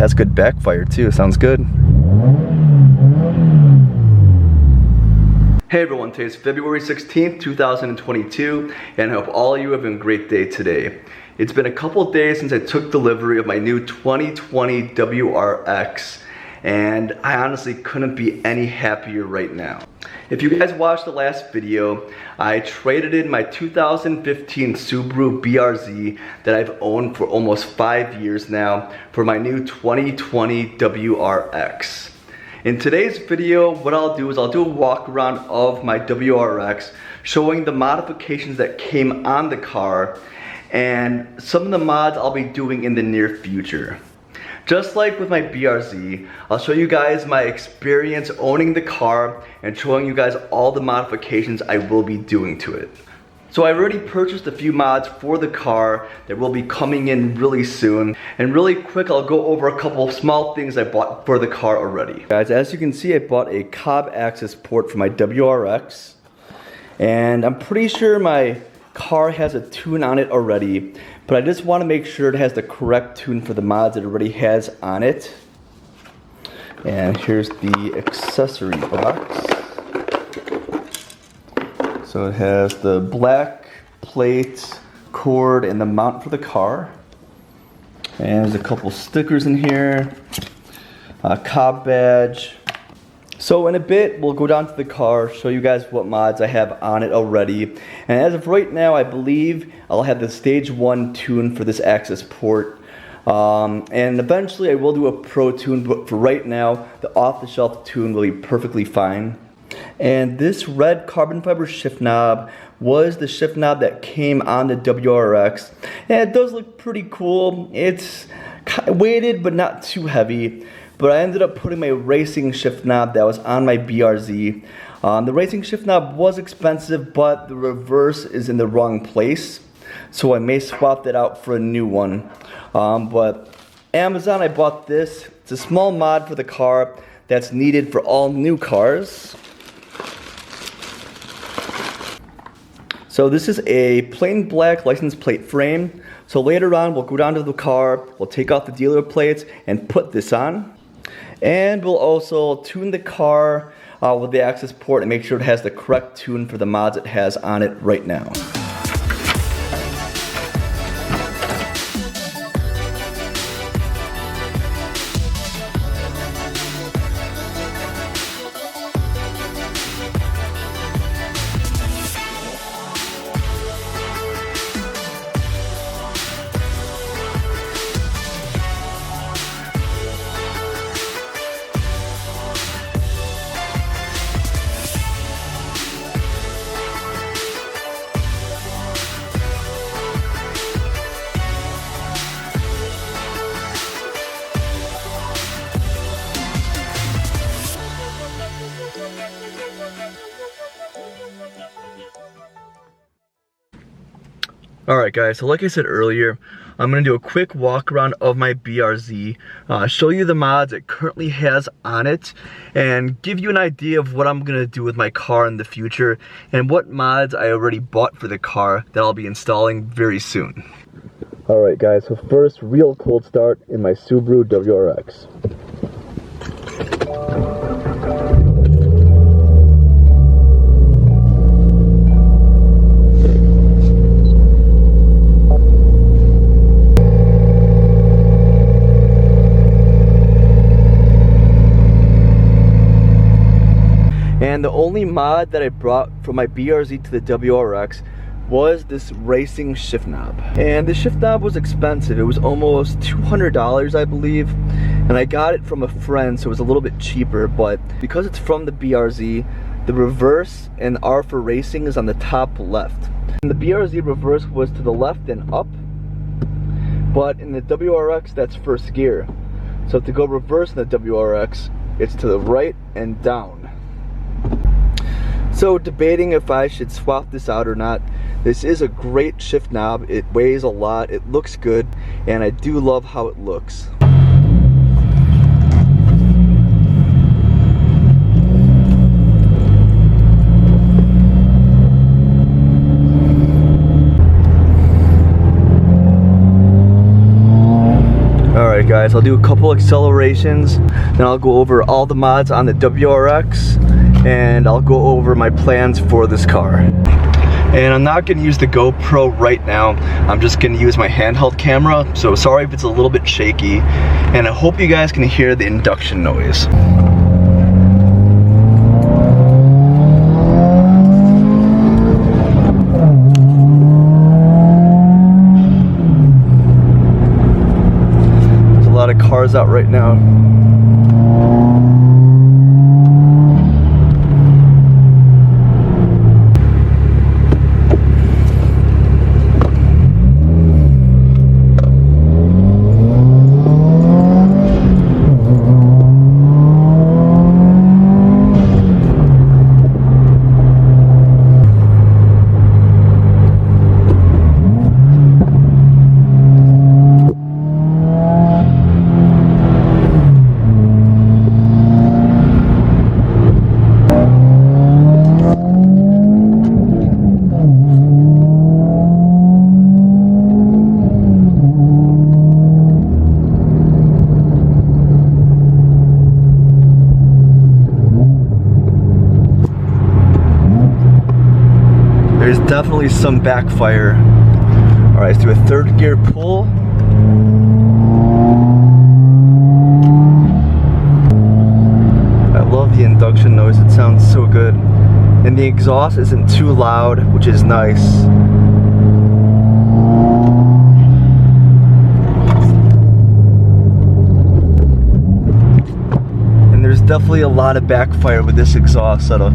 has good backfire too, sounds good. Hey everyone, today is February 16th, 2022, and I hope all of you have a great day today. It's been a couple days since I took delivery of my new 2020 WRX, and I honestly couldn't be any happier right now. If you guys watched the last video, I traded in my 2015 Subaru BRZ that I've owned for almost 5 years now for my new 2020 WRX. In today's video, what I'll do is I'll do a walk around of my WRX, showing the modifications that came on the car and some of the mods I'll be doing in the near future. Just like with my BRZ, I'll show you guys my experience owning the car and showing you guys all the modifications I will be doing to it. So I already purchased a few mods for the car that will be coming in really soon. And really quick, I'll go over a couple of small things I bought for the car already. Guys, as you can see, I bought a Cobb access port for my WRX. And I'm pretty sure my car has a tune on it already, but I just want to make sure it has the correct tune for the mods it already has on it. And here's the accessory box. So it has the black plate, cord, and the mount for the car. And there's a couple stickers in here, a Cobb badge. So in a bit, we'll go down to the car, show you guys what mods I have on it already. And as of right now, I believe I'll have the stage 1 tune for this access port. And eventually I will do a pro tune, but for right now, the off-the-shelf tune will be perfectly fine. And this red carbon fiber shift knob was the shift knob that came on the WRX. And it does look pretty cool. It's weighted but not too heavy. But I ended up putting my racing shift knob that was on my BRZ. The racing shift knob was expensive, but the reverse is in the wrong place. So I may swap that out for a new one. But Amazon, I bought this. It's a small mod for the car that's needed for all new cars. So this is a plain black license plate frame. So later on, we'll go down to the car, we'll take off the dealer plates and put this on. And we'll also tune the car with the access port and make sure it has the correct tune for the mods it has on it right now. Alright guys, so like I said earlier, I'm going to do a quick walk around of my BRZ, show you the mods it currently has on it, and give you an idea of what I'm going to do with my car in the future, and what mods I already bought for the car that I'll be installing very soon. Alright guys, so first, real cold start in my Subaru WRX. And the only mod that I brought from my BRZ to the WRX was this racing shift knob. And the shift knob was expensive. It was almost $200, I believe. And I got it from a friend, so it was a little bit cheaper. But because it's from the BRZ, the reverse and R for racing is on the top left. And the BRZ reverse was to the left and up. But in the WRX, that's first gear. So to go reverse in the WRX, it's to the right and down. So debating if I should swap this out or not. This is a great shift knob. It weighs a lot, it looks good, and I do love how it looks. Alright guys, I'll do a couple accelerations, then I'll go over all the mods on the WRX, and I'll go over my plans for this car. And I'm not going to use the GoPro right now, I'm just going to use my handheld camera, so sorry if it's a little bit shaky, and I hope you guys can hear the induction noise. There's a lot of cars out right now. There's definitely some backfire. Alright, let's do a third gear pull. I love the induction noise, it sounds so good. And the exhaust isn't too loud, which is nice. And there's definitely a lot of backfire with this exhaust setup.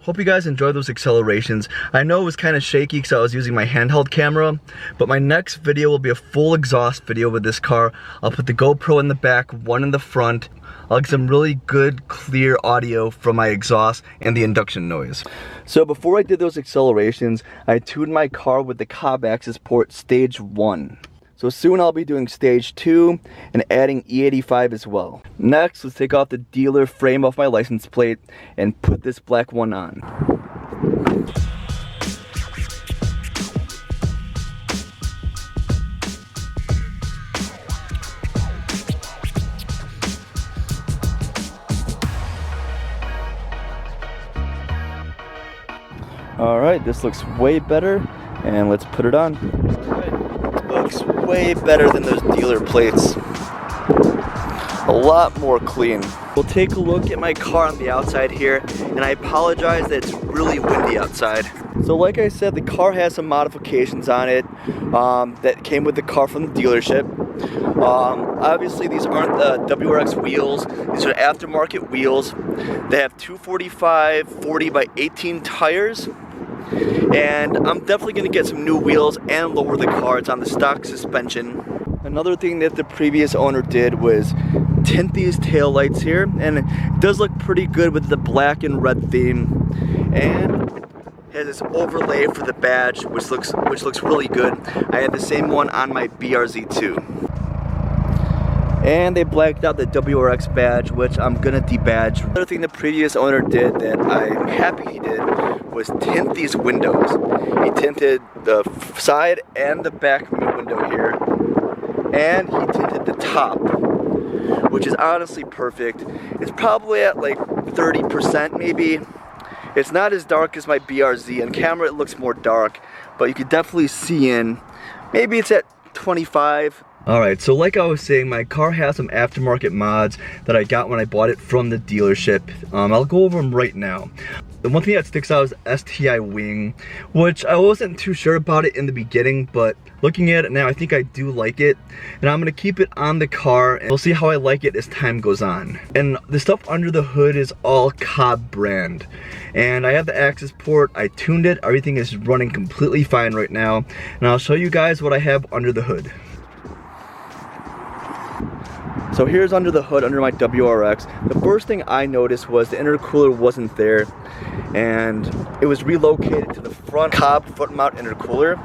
Hope you guys enjoyed those accelerations. I know it was kind of shaky because I was using my handheld camera, but my next video will be a full exhaust video with this car. I'll put the GoPro in the back, one in the front. I'll get some really good, clear audio from my exhaust and the induction noise. So before I did those accelerations, I tuned my car with the Cobb Access Port Stage 1. So soon I'll be doing Stage 2 and adding E85 as well. Next, let's take off the dealer frame off my license plate and put this black one on. Alright, this looks way better, and let's put it on. Looks way better than those dealer plates. A lot more clean. We'll take a look at my car on the outside here, and I apologize that it's really windy outside. So like I said, the car has some modifications on it that came with the car from the dealership. Obviously these aren't the WRX wheels, these are aftermarket wheels. They have 245 40 by 18 tires. And I'm definitely going to get some new wheels and lower the car. It's on the stock suspension. Another thing that the previous owner did was tint these tail lights here, and it does look pretty good with the black and red theme. And has this overlay for the badge, which looks really good. I had the same one on my BRZ too. And they blacked out the WRX badge, which I'm gonna debadge. Another thing the previous owner did that I'm happy he did was tint these windows. He tinted the side and the back window here, and he tinted the top, which is honestly perfect. It's probably at like 30% maybe. It's not as dark as my BRZ. On camera it looks more dark, but you could definitely see in. Maybe it's at 25. Alright, so like I was saying, my car has some aftermarket mods that I got when I bought it from the dealership. I'll go over them right now. The one thing that sticks out is STI wing, which I wasn't too sure about it in the beginning, but looking at it now, I think I do like it. And I'm going to keep it on the car, and we'll see how I like it as time goes on. And the stuff under the hood is all Cobb brand. And I have the access port, I tuned it, everything is running completely fine right now. And I'll show you guys what I have under the hood. So here's under the hood, under my WRX. The first thing I noticed was the intercooler wasn't there, and it was relocated to the front mount intercooler.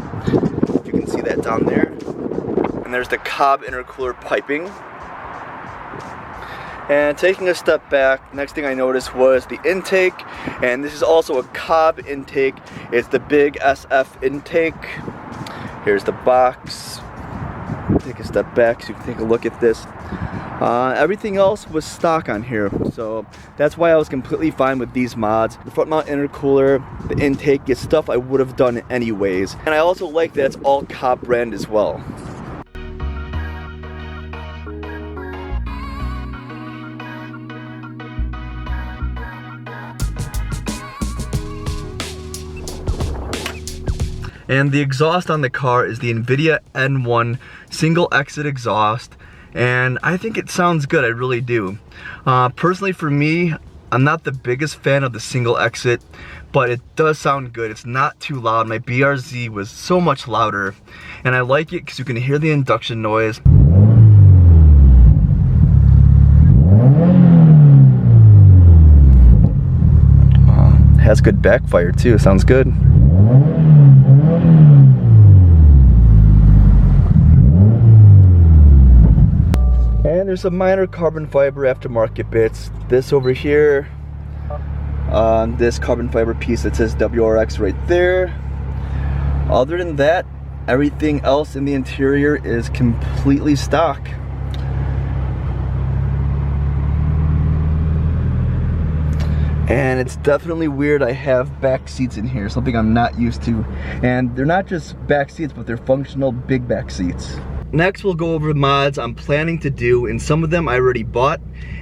You can see that down there. And there's the Cobb intercooler piping. And taking a step back, next thing I noticed was the intake, and this is also a Cobb intake. It's the big SF intake. Here's the box. Take a step back so you can take a look at this. Everything else was stock on here, so that's why I was completely fine with these mods. The front mount intercooler, the intake, is stuff I would have done anyways. And I also like that it's all Cobb brand as well. And the exhaust on the car is the NVIDIA N1 single exit exhaust, and I think it sounds good, I really do. Personally for me, I'm not the biggest fan of the single exit, but it does sound good. It's not too loud. My BRZ was so much louder, and I like it because you can hear the induction noise. It has good backfire too, sounds good. And there's some minor carbon fiber aftermarket bits. This over here, this carbon fiber piece that says WRX right there. Other than that, everything else in the interior is completely stock. And it's definitely weird I have back seats in here, something I'm not used to. And they're not just back seats, but they're functional big back seats. Next, we'll go over the mods I'm planning to do, and some of them I already bought,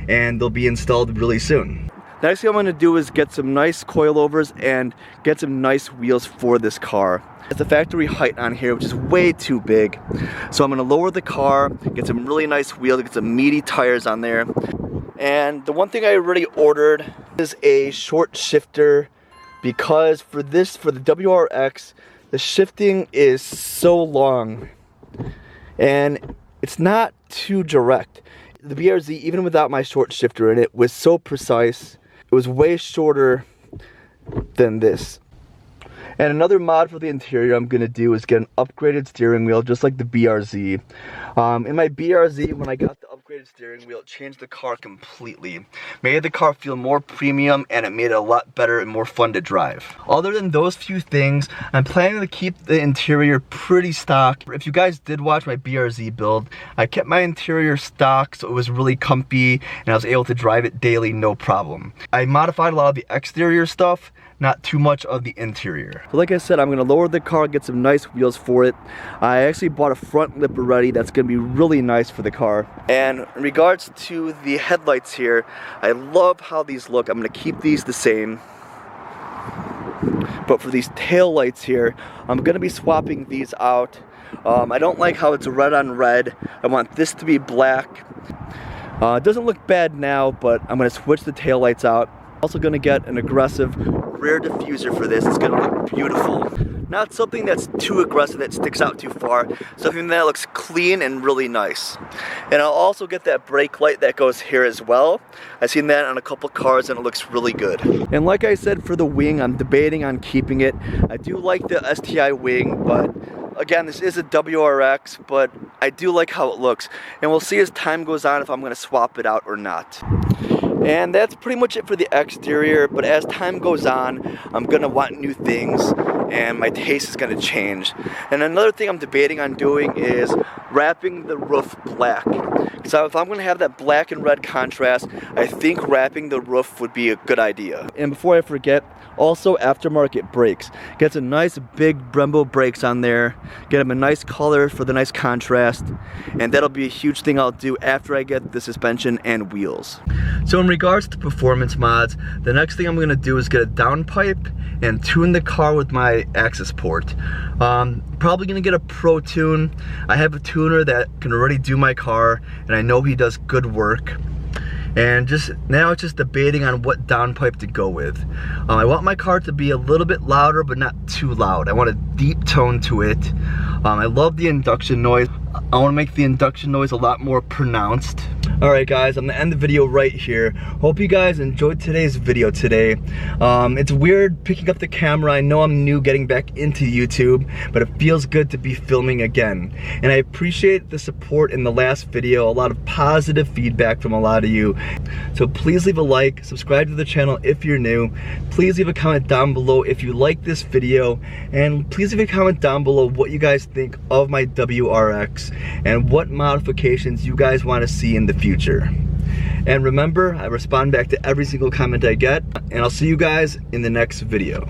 and they'll be installed really soon. The next thing I'm gonna do is get some nice coilovers and get some nice wheels for this car. It's the factory height on here, which is way too big. So I'm gonna lower the car, get some really nice wheels, get some meaty tires on there. And the one thing I already ordered is a short shifter, because for the WRX, the shifting is so long and it's not too direct. The BRZ, even without my short shifter in it, was so precise. It was way shorter than this. And another mod for the interior I'm gonna do is get an upgraded steering wheel, just like the BRZ. In my BRZ, when I got the upgraded steering wheel, it changed the car completely. Made the car feel more premium, and it made it a lot better and more fun to drive. Other than those few things, I'm planning to keep the interior pretty stock. If you guys did watch my BRZ build, I kept my interior stock so it was really comfy, and I was able to drive it daily, no problem. I modified a lot of the exterior stuff, not too much of the interior. So like I said, I'm gonna lower the car, get some nice wheels for it. I actually bought a front lip already that's gonna be really nice for the car. And in regards to the headlights here, I love how these look. I'm gonna keep these the same. But for these tail lights here, I'm gonna be swapping these out. I don't like how it's red on red. I want this to be black. It doesn't look bad now, but I'm gonna switch the tail lights out. Also gonna get an aggressive rear diffuser for this. It's gonna look beautiful. Not something that's too aggressive that sticks out too far. Something that looks clean and really nice. And I'll also get that brake light that goes here as well. I've seen that on a couple cars and it looks really good. And like I said, for the wing, I'm debating on keeping it. I do like the STI wing, but again, this is a WRX, but I do like how it looks. And we'll see as time goes on if I'm gonna swap it out or not. And that's pretty much it for the exterior, but as time goes on, I'm gonna want new things and my taste is gonna change. And another thing I'm debating on doing is wrapping the roof black. So if I'm gonna have that black and red contrast, I think wrapping the roof would be a good idea. And before I forget, also aftermarket brakes. Get some nice big Brembo brakes on there, get them a nice color for the nice contrast, and that'll be a huge thing I'll do after I get the suspension and wheels. So in regards to performance mods, the next thing I'm gonna do is get a downpipe and tune the car with my access port. Probably gonna get a Pro Tune. I have a tuner that can already do my car, and I know he does good work. And now it's just debating on what downpipe to go with. I want my car to be a little bit louder, but not too loud. I want a deep tone to it. I love the induction noise. I want to make the induction noise a lot more pronounced. Alright guys, I'm gonna end the video right here. Hope you guys enjoyed today's video today. It's weird picking up the camera. I know I'm new getting back into YouTube, but it feels good to be filming again. And I appreciate the support in the last video, a lot of positive feedback from a lot of you. So please leave a like, subscribe to the channel if you're new. Please leave a comment down below if you like this video, and please leave a comment down below what you guys think of my WRX and what modifications you guys want to see in the future. And remember, I respond back to every single comment I get, and I'll see you guys in the next video.